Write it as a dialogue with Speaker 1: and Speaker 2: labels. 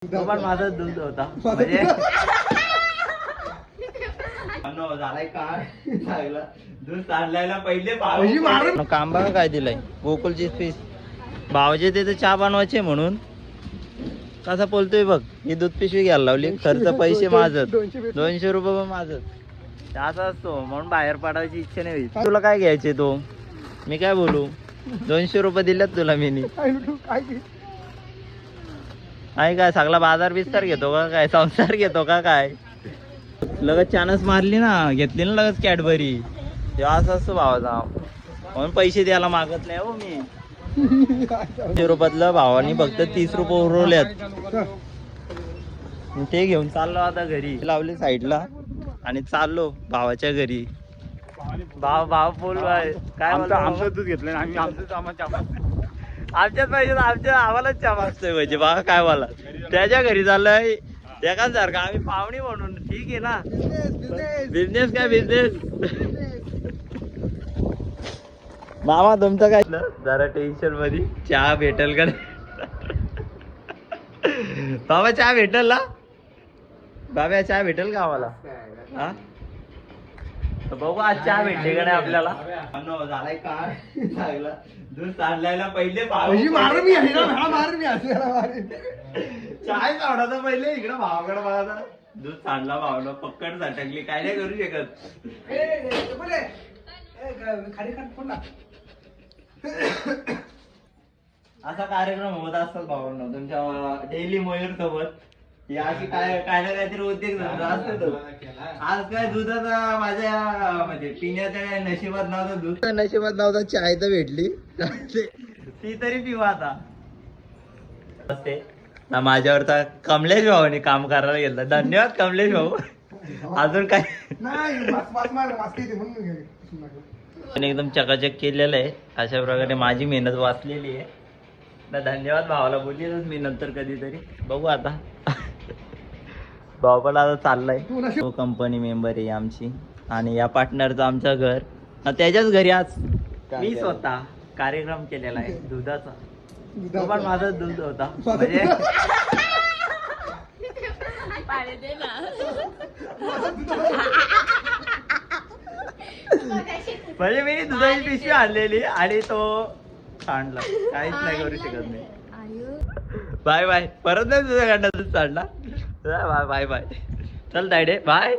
Speaker 1: तो पण माझा दूध होता म्हणजे झालाय काय चांगला दूध सांडलायला पहिले काम बघा काय दिलंय गोकुलची पीस भावाचे ते चहा बनवायचे म्हणून कसा बोलतोय बघ ही दूध पिशवी घ्यायला लावली खर्च पैसे माझत 200 रुपये पण माझत असं असतो म्हणून बाहेर पडायची इच्छा नाही होईल तुला काय घ्यायचे तो मी काय बोलू 200 रुपये दिलेत तुला मी आहे काय सगळा बाजार बिस्तार घेतो का काय संसार घेतो का काय लगेच चानस मारली ना घेतली ना लगेच कॅडबरी तेव्हा असं असतो भावाचा म्हणून पैसे द्यायला मागत नाही हो मी 100 रुपयातलं भावानी फक्त 30 रुपये उरवल्यात ते घेऊन चाललो आता घरी लावली साईडला आणि चाललो भावाच्या घरी भाव बोल काय आमचं दूध घेतलं आम्ही आमच्याच पाहिजे आमच्या आम्हालाच चहा मागतोय म्हणजे बघा काय बोला त्याच्या घरी चाललंय एकाच सारखं आम्ही पाहुणी म्हणून ठीक आहे ना बिझनेस काय बिझनेस मामा तुमचं काय जरा टेन्शन मध्ये चहा भेटल का बाबा चहा भेटल ना बाबा चहा भेटेल का आम्हाला हा बघू आज चहा भेटते का नाही आपल्याला झालाय काय चांगला दूध सांडलायला पहिले चाय आवडा पहिले इकडं भावाकडे बघा दूध सांडला भावनं पक्कड झटकली काय नाही करू शकत असा कार्यक्रम होत असतात भावांना तुमच्या डेली मयूर सोबत अशी काय काय ना काहीतरी उद्योग असतो आज काय दुधाचा माझ्या म्हणजे पिण्याच्या नशिबात नव्हता दूध नशिबात नव्हता चाय तर भेटली ती तरी पिवा आता ना माझ्यावर तर कमलेश भाऊने काम करायला गेलं धन्यवाद कमलेश भाऊ अजून काय एकदम चकाचक केलेलं आहे अशा प्रकारे माझी मेहनत वाचलेली आहे ना धन्यवाद भावाला बोललेलच मी नंतर कधीतरी बघू आता भाऊ पण आता चाललाय तो कंपनी मेंबर आहे आमची आणि या पार्टनरचं आमचं घर त्याच्याच घरी आज मी स्वतः कार्यक्रम केलेला आहे दुधाचा तो पण माझा दूध होता म्हणजे म्हणजे मी दुधाची पिशवी आणलेली आणि तो सांडला काहीच नाही करू शकत नाही बाय बाय परत नाही तुझ्याकडनं दूध सांडला बाय बाय बाय चल तायडे बाय